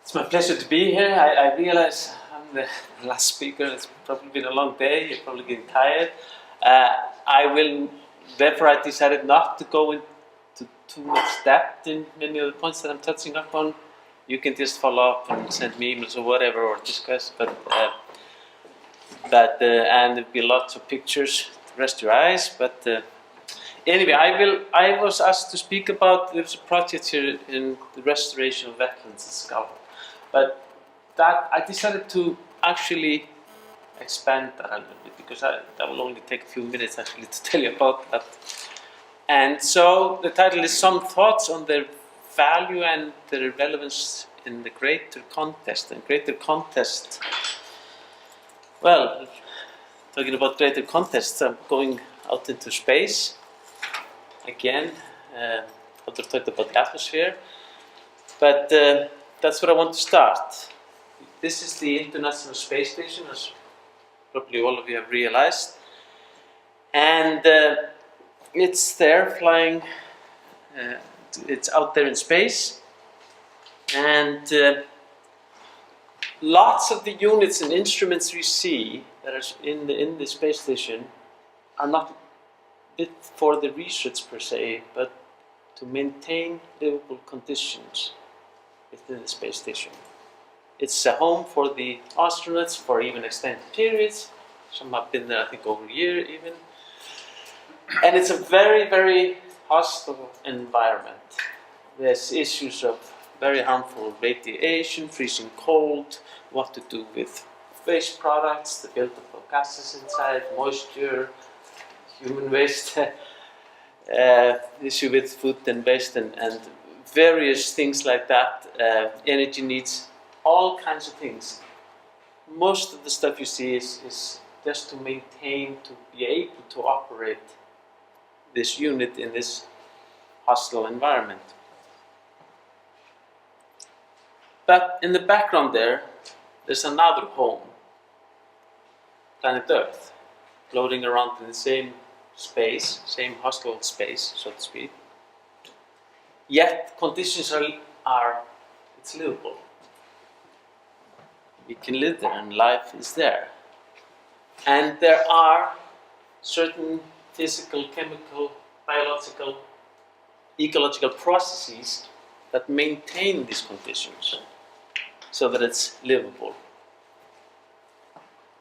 It's my pleasure to be here. I realize I'm the last speaker. It's probably been a long day. You're probably getting tired. Therefore I decided not to go into too much depth in many of the points that I'm touching upon. You can just follow up and send me emails or whatever or discuss, and there'll be lots of pictures to rest your eyes. But anyway, I was asked to speak about, there's a project here in the restoration of wetlands at Skalholt. But that I decided to actually expand that a little bit because that will only take a few minutes actually to tell you about that. And so the title is Some Thoughts on Their Value and Their Relevance in the Greater Context. And greater context, well, talking about greater context, I'm going out into space again. I talked about the atmosphere, but that's where I want to start. This is the International Space Station, as probably all of you have realized. And it's there flying, it's out there in space. And lots of the units and instruments we see that are in the space station are not fit for the research per se, but to maintain livable conditions within the space station. It's a home for the astronauts for even extended periods. Some have been there, I think, over a year even. And it's a very, very hostile environment. There's issues of very harmful radiation, freezing cold, what to do with waste products, the buildup of gases inside, moisture, human waste, issue with food and waste, and various things like that, energy needs, all kinds of things. Most of the stuff you see is just to maintain, to be able to operate this unit in this hostile environment. But in the background there's another home, planet Earth, floating around in the same space, same hostile space, so to speak. Yet conditions it's livable. We can live there and life is there. And there are certain physical, chemical, biological, ecological processes that maintain these conditions so that it's livable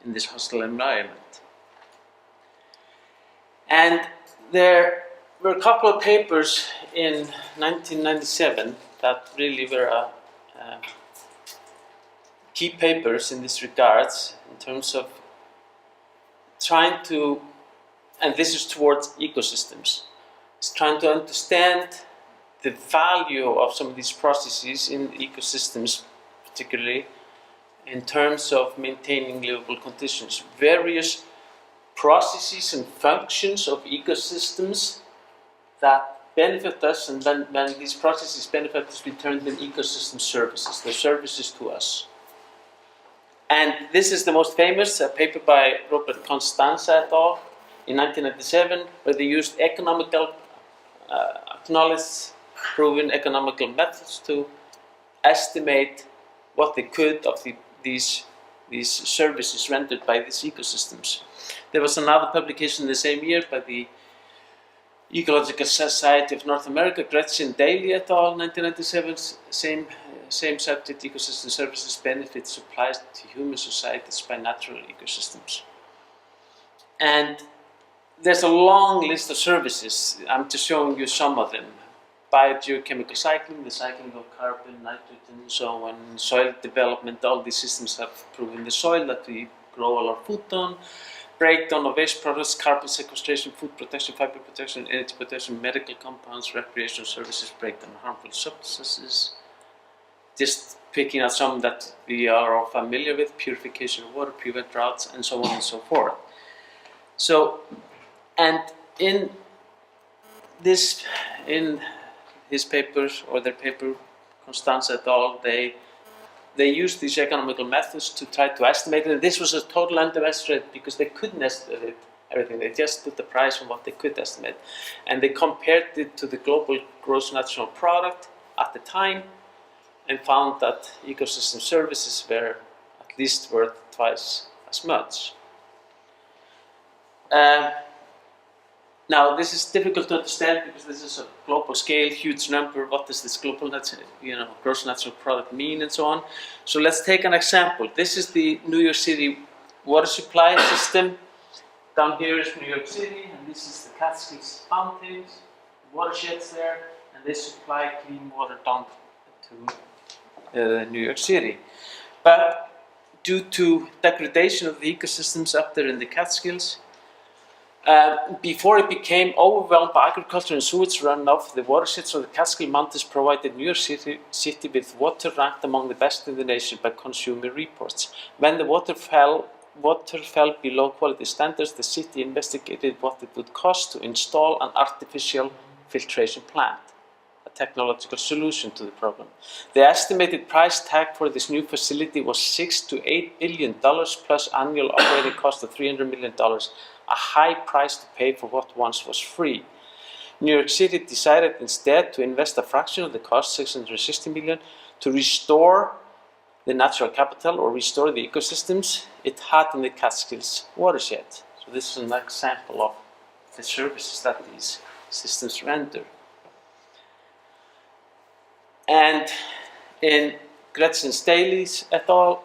in this hostile environment. And there were a couple of papers in 1997 that really were key papers in this regards, in terms of trying to, and this is towards ecosystems, it's trying to understand the value of some of these processes in ecosystems, particularly in terms of maintaining livable conditions. Various processes and functions of ecosystems that benefit us, and when these processes benefit us, we turn them ecosystem services. They're services to us. And this is the most famous, a paper by Robert Constanza et al. In 1997, where they used acknowledged, proven economical methods to estimate what they could of these services rendered by these ecosystems. There was another publication the same year by the Ecological Society of North America, Gretchen Daly et al., 1997, same subject, ecosystem services benefit supplies to human societies by natural ecosystems. And there's a long list of services. I'm just showing you some of them. Biogeochemical cycling, the cycling of carbon, nitrogen, and so on, soil development, all these systems have proven the soil that we grow all our food on, breakdown of waste products, carbon sequestration, food protection, fiber protection, energy protection, medical compounds, recreational services, breakdown of harmful substances. Just picking out some that we are all familiar with, purification of water, prevent droughts, and so on and so forth. So, and in his papers, or their paper, Constanza et al., they used these economical methods to try to estimate it. And this was a total underestimate because they couldn't estimate everything. They just put the price on what they could estimate. And they compared it to the global gross national product at the time, and found that ecosystem services were at least worth twice as much. Now, this is difficult to understand because this is a global scale, huge number. What does this global gross natural product mean, and so on? So let's take an example. This is the New York City water supply system. Down here is New York City, and this is the Catskills fountains, watersheds there, and they supply clean water down to New York City. But due to degradation of the ecosystems up there in the Catskills, before it became overwhelmed by agriculture and sewage runoff, the watersheds of the Catskill Mountains provided New York City with water ranked among the best in the nation by consumer reports. When the water fell below quality standards, the city investigated what it would cost to install an artificial filtration plant, a technological solution to the problem. The estimated price tag for this new facility was $6 to $8 billion plus annual operating cost of $300 million. A high price to pay for what once was free. New York City decided instead to invest a fraction of the cost, $660 million, to restore the natural capital or restore the ecosystems it had in the Catskills watershed. So this is an example of the services that these systems render. And in Gretchen Staley's et al.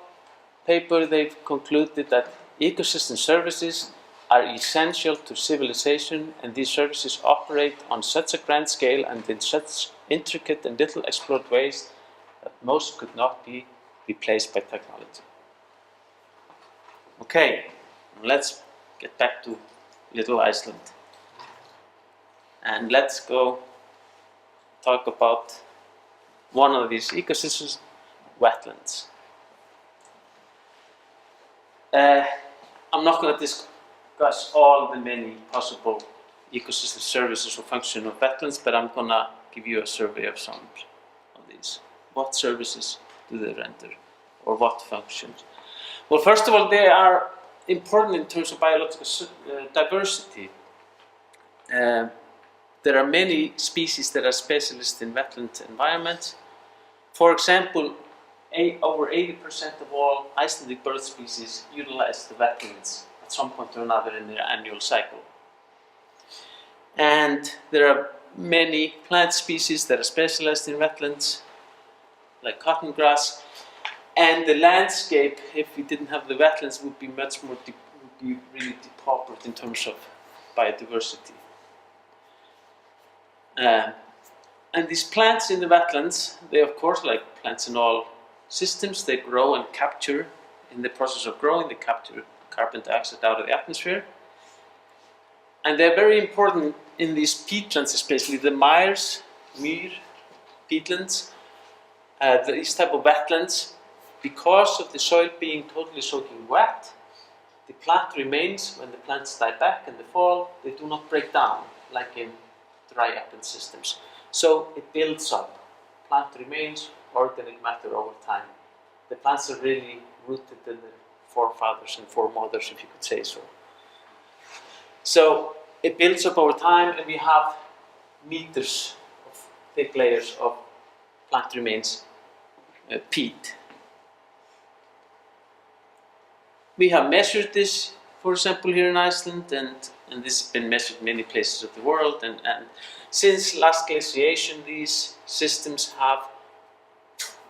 Paper, they've concluded that ecosystem services are essential to civilization, and these services operate on such a grand scale and in such intricate and little explored ways that most could not be replaced by technology. Okay, let's get back to little Iceland. And let's go talk about one of these ecosystems, wetlands. I'm not going to discuss all the many possible ecosystem services or functions of wetlands, but I'm going to give you a survey of some of these. What services do they render, or what functions? Well, first of all, they are important in terms of biological diversity. There are many species that are specialists in wetland environments. For example, over 80% of all Icelandic bird species utilize the wetlands at some point or another in their annual cycle. And there are many plant species that are specialized in wetlands, like cotton grass. And the landscape, if we didn't have the wetlands, would be much more, would be really depaupered in terms of biodiversity. And these plants in the wetlands, they of course, like plants in all systems, they grow and capture. In the process of growing, they capture carbon dioxide out of the atmosphere. And they're very important in these peatlands, especially the myr, peatlands, these type of wetlands. Because of the soil being totally soaking wet, the plant remains. When the plants die back in the fall, they do not break down like in dry upland systems. So it builds up. Plant remains organic matter over time. The plants are really rooted in their forefathers and foremothers, if you could say so. So it builds up over time, and we have meters of thick layers of plant remains, peat. We have measured this, for example, here in Iceland, and this has been measured in many places of the world. And since last glaciation, these systems have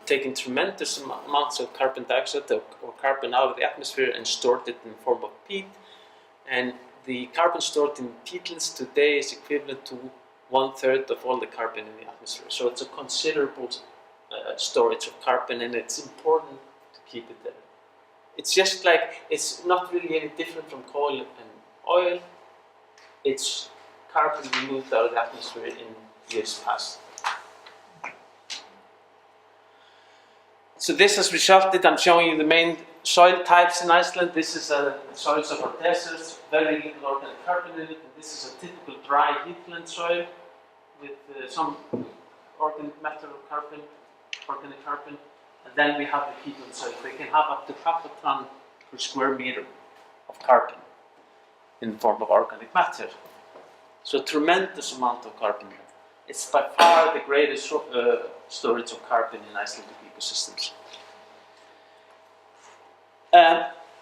taken tremendous amounts of carbon dioxide or carbon out of the atmosphere and stored it in the form of peat. And the carbon stored in peatlands today is equivalent to 1/3 of all the carbon in the atmosphere. So it's a considerable storage of carbon, and it's important to keep it there. It's just like, it's not really any different from coal and oil. It's carbon removed out of the atmosphere in years past. So this has resulted, I'm showing you the main soil types in Iceland. This is soils of our deserts, very little organic carbon in it. And this is a typical dry heathland soil with some organic matter or carbon, organic carbon. And then we have the peatland soil. They can have up to 0.5 ton per square meter of carbon in the form of organic matter. So a tremendous amount of carbon. It's by far the greatest storage of carbon in Icelandic ecosystems.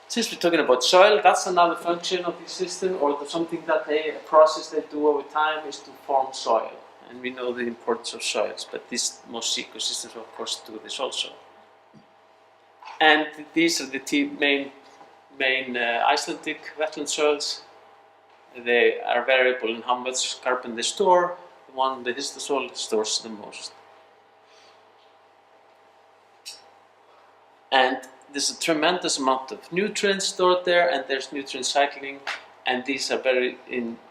Since we're talking about soil, that's another function of the system, or something that a process they do over time is to form soil. And we know the importance of soils, but most ecosystems, of course, do this also. And these are the main Icelandic wetland soils. They are variable in how much carbon they store. The one, the histosol, stores the most. And there's a tremendous amount of nutrients stored there, and there's nutrient cycling, and these are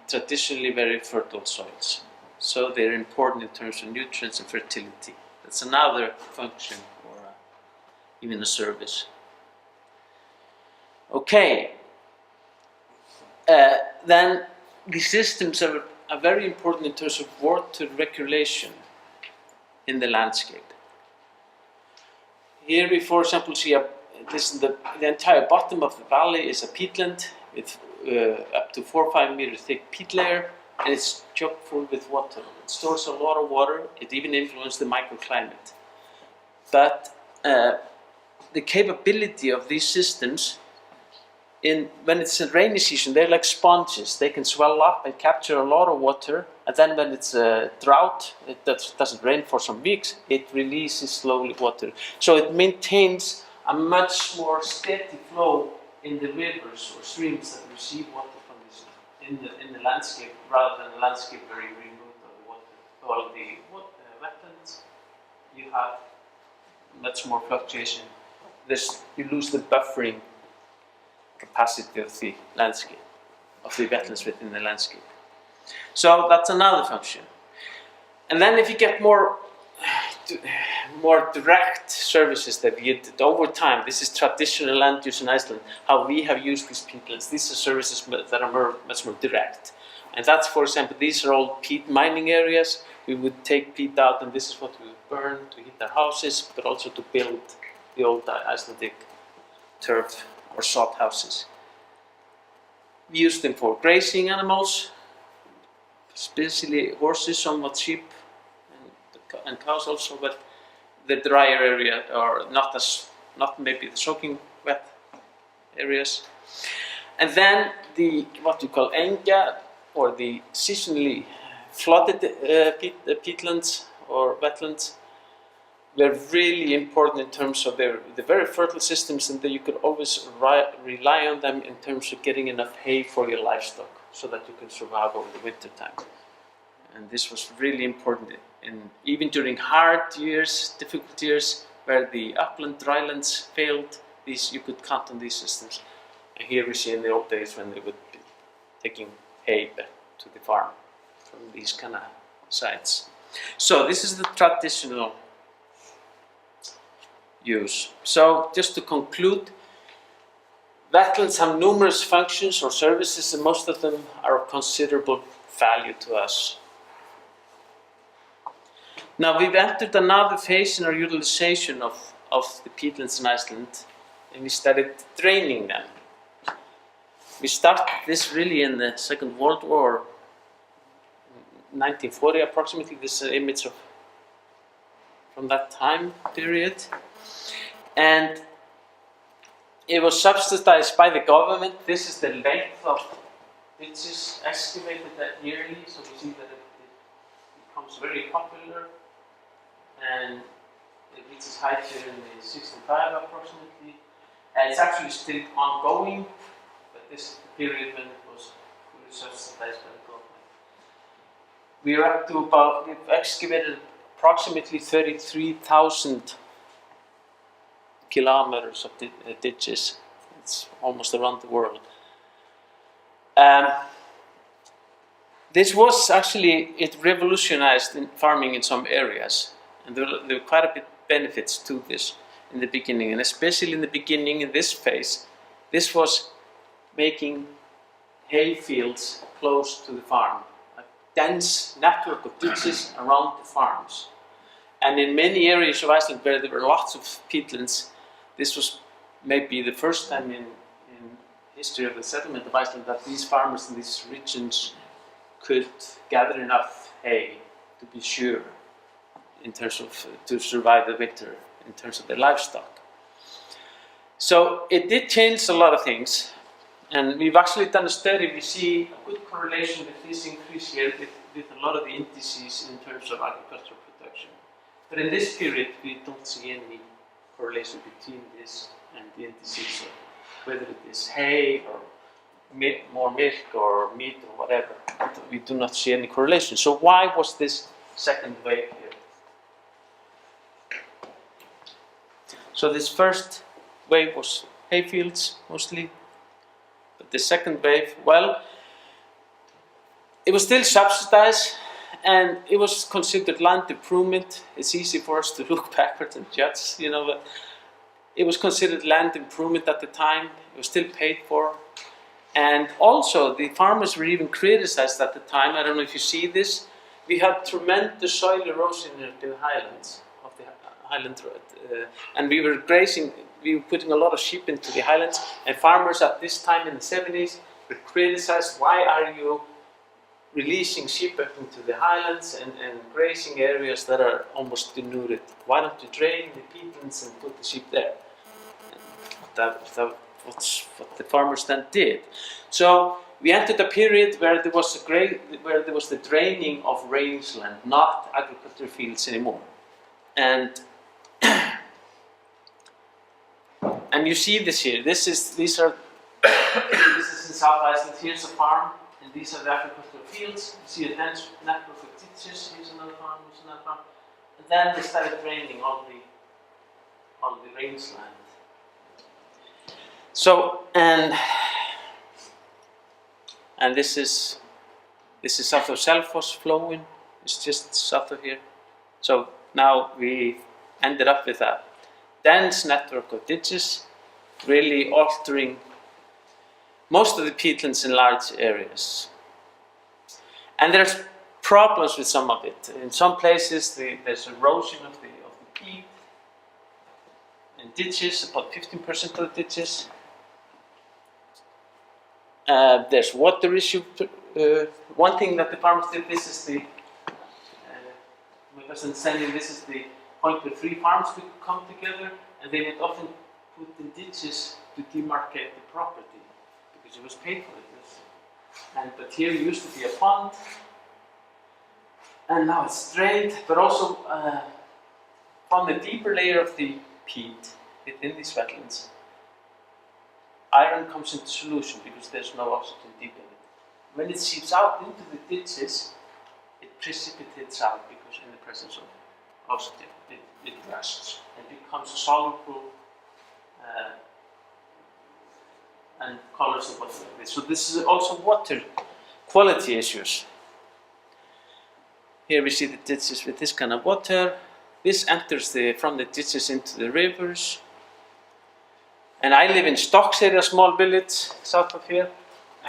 traditionally very fertile soils. So they're important in terms of nutrients and fertility. That's another function, or even a service. Okay. Then the systems are very important in terms of water regulation in the landscape. Here we, for example, see the entire bottom of the valley is a peatland with up to 4 or 5 meter thick peat layer, and it's chock full with water. It stores a lot of water. It even influences the microclimate. But the capability of these systems, when it's a rainy season, they're like sponges. They can swell up and capture a lot of water, and then when it's a drought, it doesn't rain for some weeks, it releases slowly water. So it maintains a much more steady flow in the rivers or streams that receive water from this in the landscape, rather than the landscape very removed of the water. All the wetlands, you have much more fluctuation. You lose the buffering capacity of the landscape, of the wetlands within the landscape. So that's another function. And then if you get more direct services that we get over time, this is traditional land use in Iceland, how we have used these peatlands. These are services that are much more direct. And that's, for example, these are all peat mining areas. We would take peat out, and this is what we would burn to heat our houses, but also to build the old Icelandic turf or sod houses. We use them for grazing animals, especially horses, somewhat sheep, and cows also, but the drier area, or not maybe the soaking wet areas. And then what we call engja, or the seasonally flooded peatlands or wetlands, were really important in terms of the very fertile systems, and that you could always rely on them in terms of getting enough hay for your livestock, so that you can survive over the winter time. And this was really important, even during hard years, difficult years, where the upland drylands failed. You could count on these systems. And here we see in the old days when they would be taking hay back to the farm from these kind of sites. So this is the traditional use. So just to conclude, wetlands have numerous functions or services, and most of them are of considerable value to us. Now we've entered another phase in our utilization of the peatlands in Iceland, and we started draining them. We started this really in the Second World War, 1940 approximately. This is an image from that time period. And it was subsidized by the government. This is the length of ditches excavated yearly, so we see that it becomes very popular, and it reaches height here in the 65 approximately. And it's actually still ongoing, but this is the period when it was fully subsidized by the government. We are up to we've excavated approximately 33,000 kilometers of ditches. It's almost around the world. This was actually, it revolutionized in farming in some areas, and there were quite a bit benefits to this in the beginning, and especially in the beginning in this phase. This was making hay fields close to the farm, a dense network of ditches around the farms. And in many areas of Iceland where there were lots of peatlands, this was maybe the first time in history of the settlement of Iceland that these farmers in these regions could gather enough hay to be sure in terms of to survive the winter in terms of the livestock. So it did change a lot of things, and we've actually done a study. We see a good correlation with this increase here with a lot of the indices in terms of agricultural production. But in this period, we don't see any correlation between this and the indices of whether it is hay or more milk or meat or whatever. We do not see any correlation. So why was this second wave here? So this first wave was hay fields mostly, but the second wave, well, it was still subsidized and it was considered land improvement. It's easy for us to look backwards and judge, you know, but it was considered land improvement at the time. It was still paid for. And also the farmers were even criticized at the time. I don't know if you see this. We had tremendous soil erosion in the highlands of the Highland Road. And we were grazing, we were putting a lot of sheep into the highlands, and farmers at this time in the 70s were criticized, why are you releasing sheep up into the highlands and grazing areas that are almost denuded? Why don't you drain the peatlands and put the sheep there? That's what the farmers then did. So we entered a period where there was the draining of rangeland, not agricultural fields anymore. And you see this here. This is in South Iceland. Here's a farm, and these are the agricultural fields. You see a dense network of ditches. Here's another farm. Here's another farm. And then they started draining all the rangeland. So and this is south of Selfoss flowing. It's just south of here. So now we ended up with a dense network of ditches, really altering most of the peatlands in large areas. And there's problems with some of it. In some places there's erosion of the peat in ditches, about 15% of the ditches. There's water issue. One thing that the farmers did, this is the this is the point where 3 farms could come together, and they would often put in ditches to demarcate the property because it was paid for it. But here used to be a pond, and now it's drained. But also from the deeper layer of the peat within these wetlands, iron comes into solution because there's no oxygen deep in it. When it seeps out into the ditches, it precipitates out because in the presence of oxygen, it rusts and becomes soluble and colors the water like this. So this is also water quality issues. Here we see the ditches with this kind of water. This enters from the ditches into the rivers. And I live in Stokks area, small village south of here,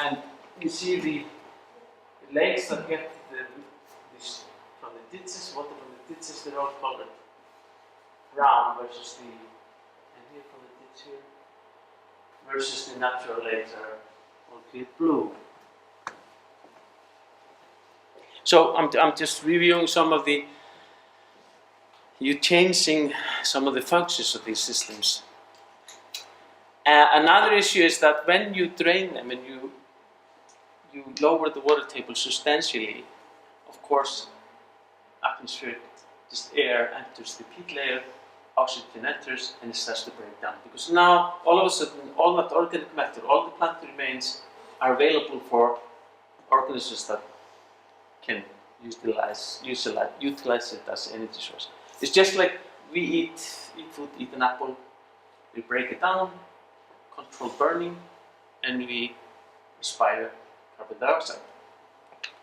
and you see the lakes that get from the ditches, water from the ditches, they're all colored brown versus and here from the ditch here, versus the natural lakes are all clear blue. So I'm just reviewing some of changing some of the functions of these systems. Another issue is that when you drain them and you lower the water table substantially, of course, atmospheric just air enters the peat layer, oxygen enters, and it starts to break down. Because now, all of a sudden, all that organic matter, all the plant remains are available for organisms that can utilize it as energy source. It's just like we eat food, eat an apple, we break it down, control burning, and we expire carbon dioxide.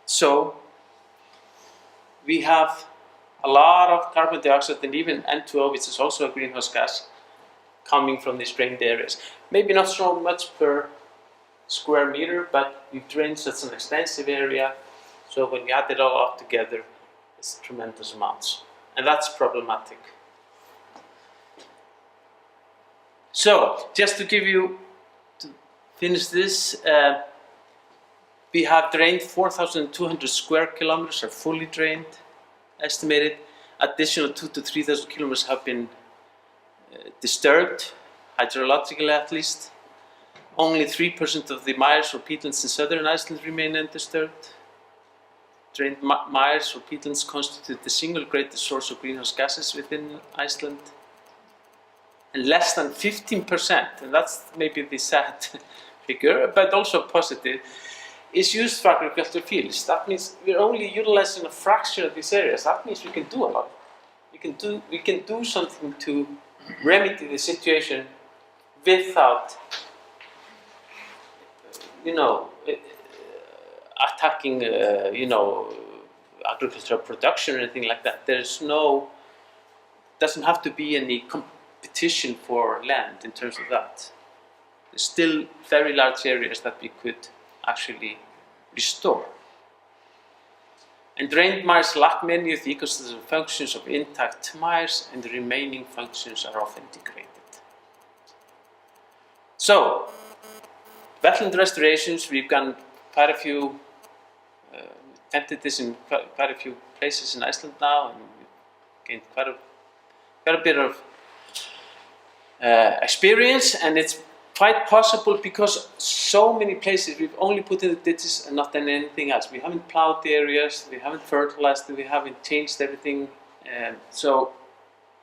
So we have a lot of carbon dioxide and even N2O, which is also a greenhouse gas, coming from these drained areas. Maybe not so much per square meter, but we've drained such an extensive area, so when we add it all up together, it's tremendous amounts, and that's problematic. So, just to finish this, we have drained 4,200 square kilometers, are fully drained. estimated. Additional 2,000 to 3,000 kilometers have been disturbed, hydrologically at least. Only 3% of the mires or peatlands in southern Iceland remain undisturbed. Drained mires or peatlands constitute the single greatest source of greenhouse gases within Iceland. And less than 15%, and that's maybe the sad figure, but also positive, is used for agricultural fields. That means we're only utilizing a fraction of these areas. That means we can do a lot. We can do something to remedy the situation without, attacking, agricultural production or anything like that. Doesn't have to be any competition for land in terms of that. There's still very large areas that we could actually restore. And drained mires lack many of the ecosystem functions of intact mires, and the remaining functions are often degraded. So, wetland restorations, we've done quite a few, attempted this in quite a few places in Iceland now, and we've gained quite a bit of experience, and it's quite possible because so many places we've only put in the ditches and not done anything else. We haven't plowed the areas, we haven't fertilized it, we haven't changed everything. So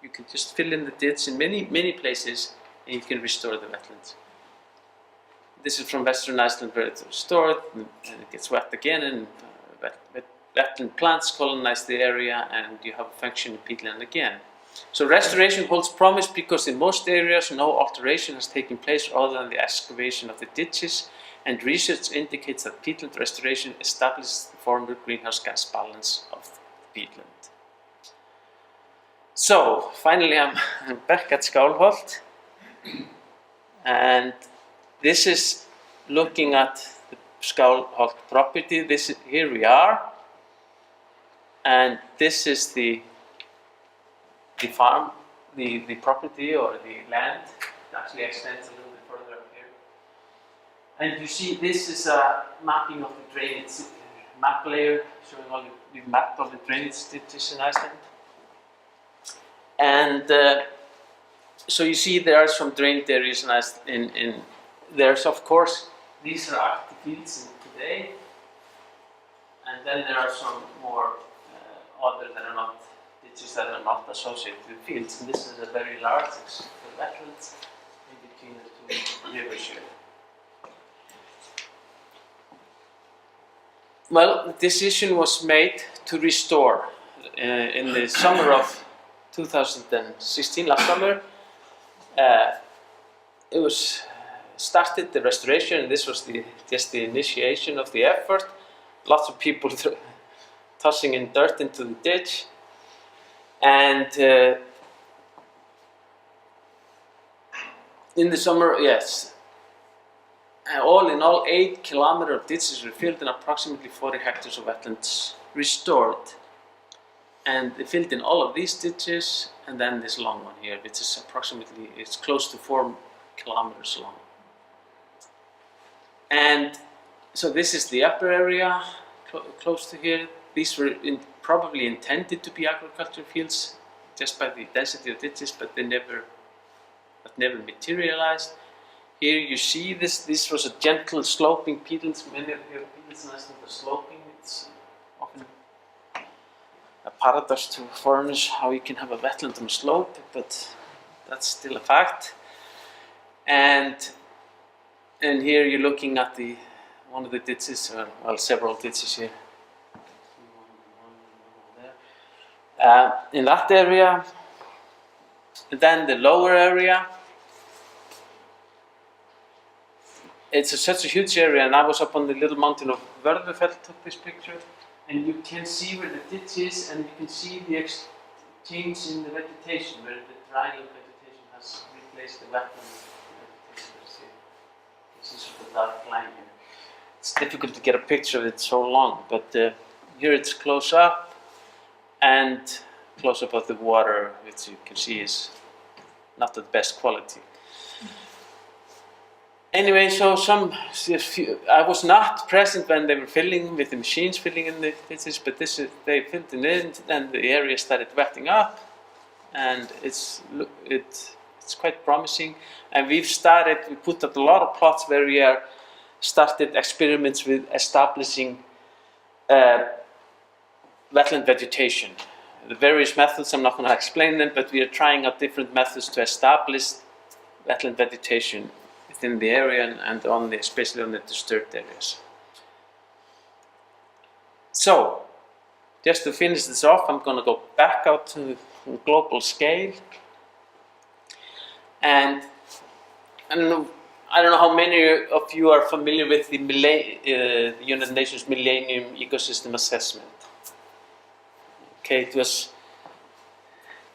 you can just fill in the ditch in many places and you can restore the wetlands. This is from Western Iceland where it's restored and it gets wet again, and wetland plants colonize the area and you have a functioning peatland again. So restoration holds promise because in most areas no alteration has taken place other than the excavation of the ditches, and research indicates that peatland restoration establishes the former greenhouse gas balance of the peatland. So finally I'm back at Skálholt, and this is looking at the Skálholt property. Here we are, and this is the farm, the property or the land. It actually extends a little bit further up here. And you see this is a mapping of the drainage map layer, showing we've mapped all the drainage ditches in Iceland. And so you see there are some drained areas in there's of course, these are active fields today. And then there are some more other that are not ditches that are not associated with fields, and this is a very large wetlands in between the two rivers here. Well, the decision was made to restore in the summer of 2016, last summer. It was started the restoration, and this was just the initiation of the effort. Lots of people tossing in dirt into the ditch. And in the summer, yes, all in all 8 kilometers of ditches were filled and approximately 40 hectares of wetlands restored. And they filled in all of these ditches, and then this long one here, which is it's close to 4 kilometers long. And so this is the upper area, close to here. These were probably intended to be agricultural fields just by the density of ditches, but that never materialized. Here you see this was a gentle sloping peatlands. Many of your peatlands in Iceland are sloping. It's often a paradox to foreigners how you can have a wetland on a slope, but that's still a fact. And here you're looking at one of the ditches, well, several ditches here. In that area, and then the lower area, it's such a huge area, and I was up on the little mountain of Vörðufell, took this picture, and you can see where the ditch is, and you can see the change in the vegetation, where the drying vegetation has replaced the wetland vegetation. You see sort of dark line here. It's difficult to get a picture of it so long, but here it's close up, and close up of the water, which you can see is not the best quality. Anyway, so I was not present when they were filling with the machines filling in this, but they filled it in, and the area started wetting up, and it's quite promising. And we put up a lot of plots where we started experiments with establishing wetland vegetation. The various methods, I'm not going to explain them, but we are trying out different methods to establish wetland vegetation within the area and especially on the disturbed areas. So, just to finish this off, I'm going to go back out to the global scale. And I don't know how many of you are familiar with the United Nations Millennium Ecosystem Assessment. Okay, it was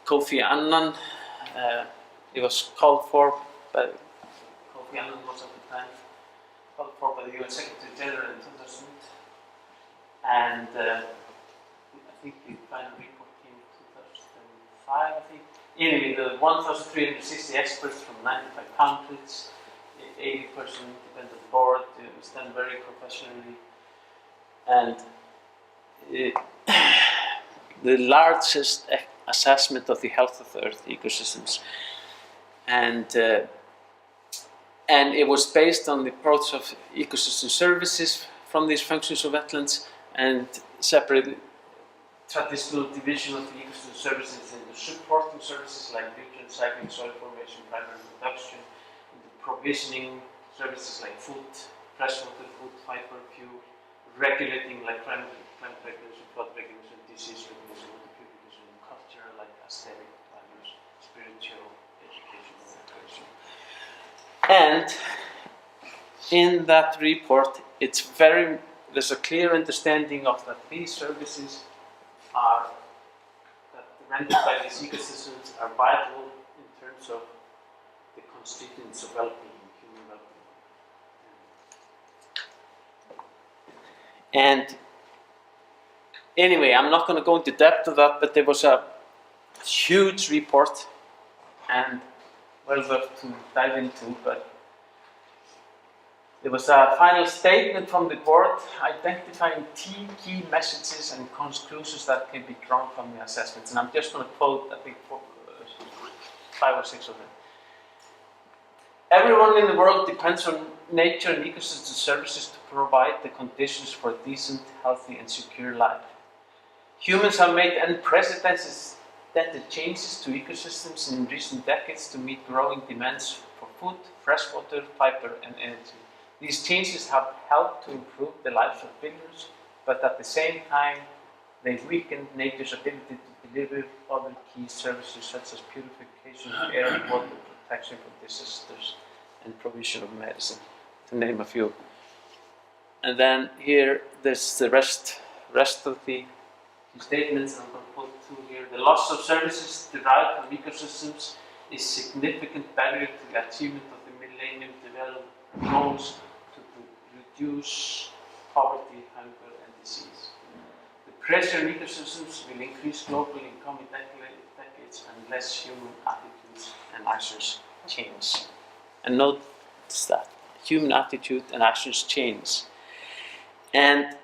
Kofi Annan. It was called for by Kofi Annan was at the time called for by the UN Secretary General in 2000, and I think the final report came in 2005. I think. Anyway, the 1,360 experts from 95 countries, 80% independent board. It was done very professionally, and the largest assessment of the health of the Earth ecosystems, and it was based on the approach of ecosystem services from these functions of wetlands, and separate traditional division of the ecosystem services into supporting services like nutrient cycling, soil formation, primary production, into provisioning services like food, freshwater food, fiber, fuel, regulating like climate regulation, flood regulation, disease regulation, water purification, and culture like aesthetic values, spiritual, educational, education. And in that report, there's a clear understanding of that these services that rendered by these ecosystems are vital in terms of the constituents of well-being, human well-being. And anyway, I'm not going to go into depth of that, but there was a huge report, and well worth to dive into, but there was a final statement from the board identifying key messages and conclusions that can be drawn from the assessments. And I'm just going to quote, I think, 5 or 6 of them. Everyone in the world depends on nature and ecosystem services to provide the conditions for decent, healthy, and secure life. Humans have made unprecedented changes to ecosystems in recent decades to meet growing demands for food, freshwater, fiber, and energy. These changes have helped to improve the lives of billions, but at the same time, they've weakened nature's ability to deliver other key services such as purification of air and water, protection from disasters, and provision of medicine, to name a few. And then here, there's the rest of the statements. I'm going to put 2 here. The loss of services derived from ecosystems is a significant barrier to the achievement of the Millennium Development Goals to reduce poverty, hunger, and disease. The pressure on ecosystems will increase globally in coming decades unless human attitudes and actions change. And note that human attitude and actions change. And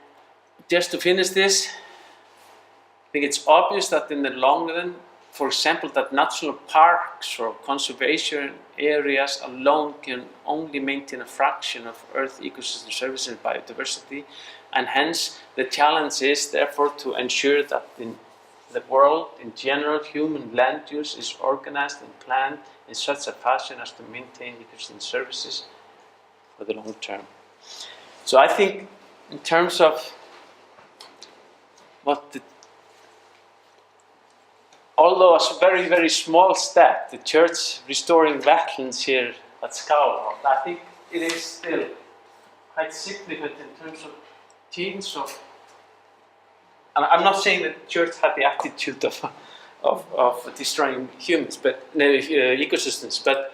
just to finish this, I think it's obvious that in the long run, for example, that national parks or conservation areas alone can only maintain a fraction of Earth ecosystem services and biodiversity, and hence the challenge is therefore to ensure that in the world in general, human land use is organized and planned in such a fashion as to maintain ecosystem services for the long term. So I think in terms of although a very, very small step, the church restoring wetlands here at Skalholt, I think it is still quite significant in terms of change of. And I'm not saying that the church had the attitude of destroying humans, but ecosystems, but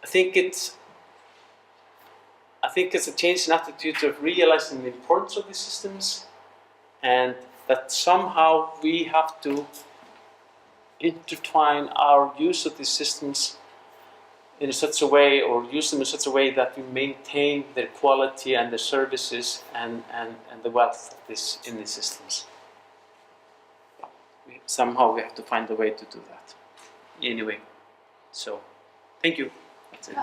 I think it's a change in attitude of realizing the importance of these systems, and that somehow we have to intertwine our use of these systems in such a way, or use them in such a way that we maintain their quality and their services and the wealth of in these systems. Somehow we have to find a way to do that. Anyway, so thank you. That's it.